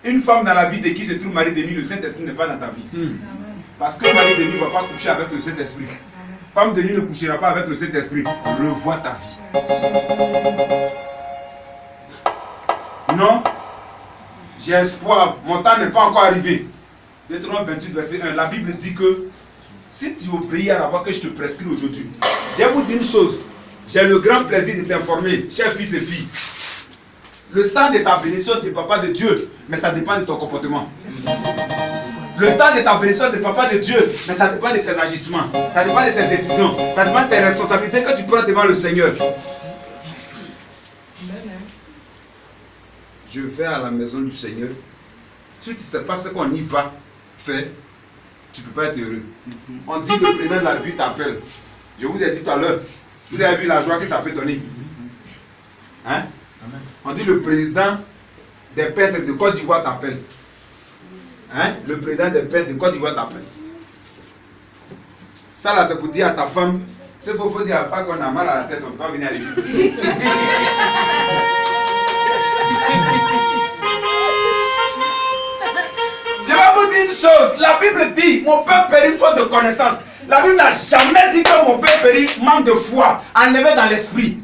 Une femme dans la vie de qui se trouve mari de nuit, le Saint-Esprit n'est pas dans ta vie. Parce que mari de nuit ne va pas coucher avec le Saint-Esprit. Femme de nuit ne couchera pas avec le Saint-Esprit. Revois ta vie. Non, j'ai espoir. Mon temps n'est pas encore arrivé. Deutéronome 28, verset 1. La Bible dit que si tu obéis à la voix que je te prescris aujourd'hui, je vais vous dire une chose. J'ai le grand plaisir de t'informer, chers fils et filles. Le temps de ta bénédiction ne dépend pas de Dieu, mais ça dépend de ton comportement. Le temps de ta bénédiction ne dépend pas de Dieu, mais ça dépend de tes agissements. Ça dépend de tes décisions. Ça dépend de tes responsabilités que tu prends devant le Seigneur. Je vais à la maison du Seigneur. Si tu ne sais pas ce qu'on y va faire, tu ne peux pas être heureux. On dit le président de la République t'appelle. Je vous ai dit tout à l'heure. Vous avez vu la joie que ça peut donner. Hein? On dit le président des peintres de Côte d'Ivoire t'appelle. Hein? Le président des peintres de Côte d'Ivoire t'appelle. Ça là, c'est pour dire à ta femme, c'est pour faut dire pas qu'on a mal à la tête, on peut pas venir à l'église. Je vais vous dire une chose. La Bible dit, mon peuple périt faute de connaissance. La Bible n'a jamais dit que mon peuple périt manque de foi, enlevé dans l'esprit.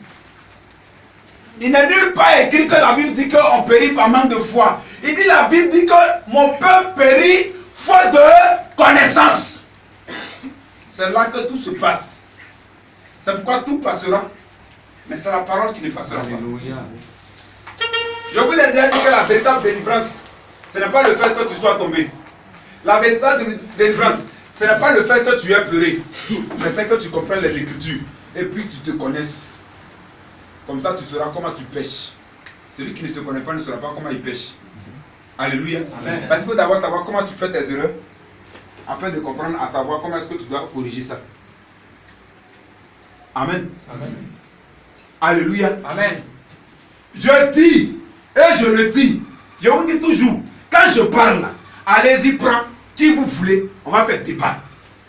Il n'est nulle part écrit que la Bible dit qu'on périt par manque de foi. Il dit, la Bible dit que mon peuple périt faute de connaissance. C'est là que tout se passe. C'est pourquoi tout passera. Mais c'est la parole qui ne passera pas. Je vous ai déjà dit que la véritable délivrance, ce n'est pas le fait que tu sois tombé. La véritable délivrance, ce n'est pas le fait que tu aies pleuré. Mais c'est que tu comprennes les Écritures. Et puis tu te connaisses. Comme ça, tu sauras comment tu pêches. Celui qui ne se connaît pas ne saura pas comment il pêche. Alléluia. Amen. Parce qu'il faut d'abord savoir comment tu fais tes erreurs, afin de comprendre, à savoir comment est-ce que tu dois corriger ça. Amen. Amen. Alléluia. Amen. Je dis, et je le dis, je vous dis toujours, quand je parle, allez-y, prends qui vous voulez, on va faire débat.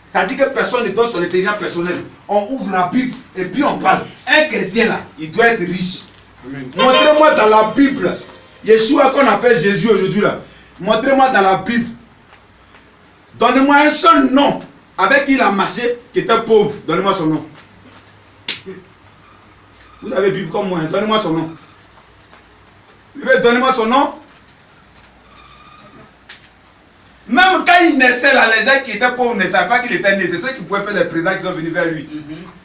Ça dit que personne ne donne son intelligence personnelle. On ouvre la Bible et puis on parle. Un chrétien là, il doit être riche. Montrez-moi dans la Bible, Yeshua qu'on appelle Jésus aujourd'hui là. Montrez-moi dans la Bible. Donnez-moi un seul nom avec qui il a marché qui était pauvre. Donnez-moi son nom. Vous avez Bible comme moi, donnez-moi son nom. Donnez-moi son nom. Même quand il naissait là, les gens qui étaient pauvres ne savaient pas qu'il était né. C'est ceux qui pouvaient faire les présents qui sont venus vers lui.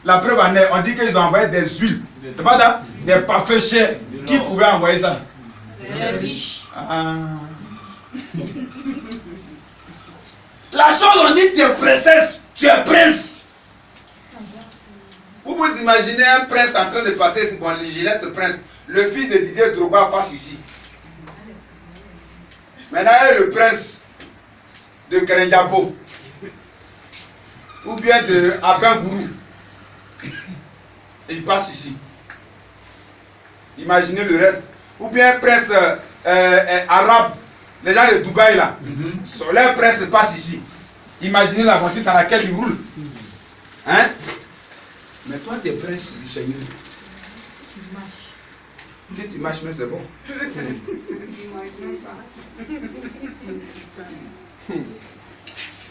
La preuve en est, on dit qu'ils ont envoyé des huiles. C'est pas ça? Des parfums chers. Qui pouvait envoyer ça? Les riches. Ah. La chose, on dit que tu es princesse, tu es prince. Vous vous imaginez un prince en train de passer, bon, je laisse ce prince. Le fils de Didier Drogba passe ici. Maintenant, il y a le prince de Kerenjabo. Ou bien de Abengourou. Il passe ici. Imaginez le reste. Ou bien un prince arabe. Les gens de Dubaï là. Leur prince passe ici. Imaginez la voiture dans laquelle il roule. Hein? Mais toi, tu es prince du Seigneur. Tu marches. Si tu marches, mais c'est bon.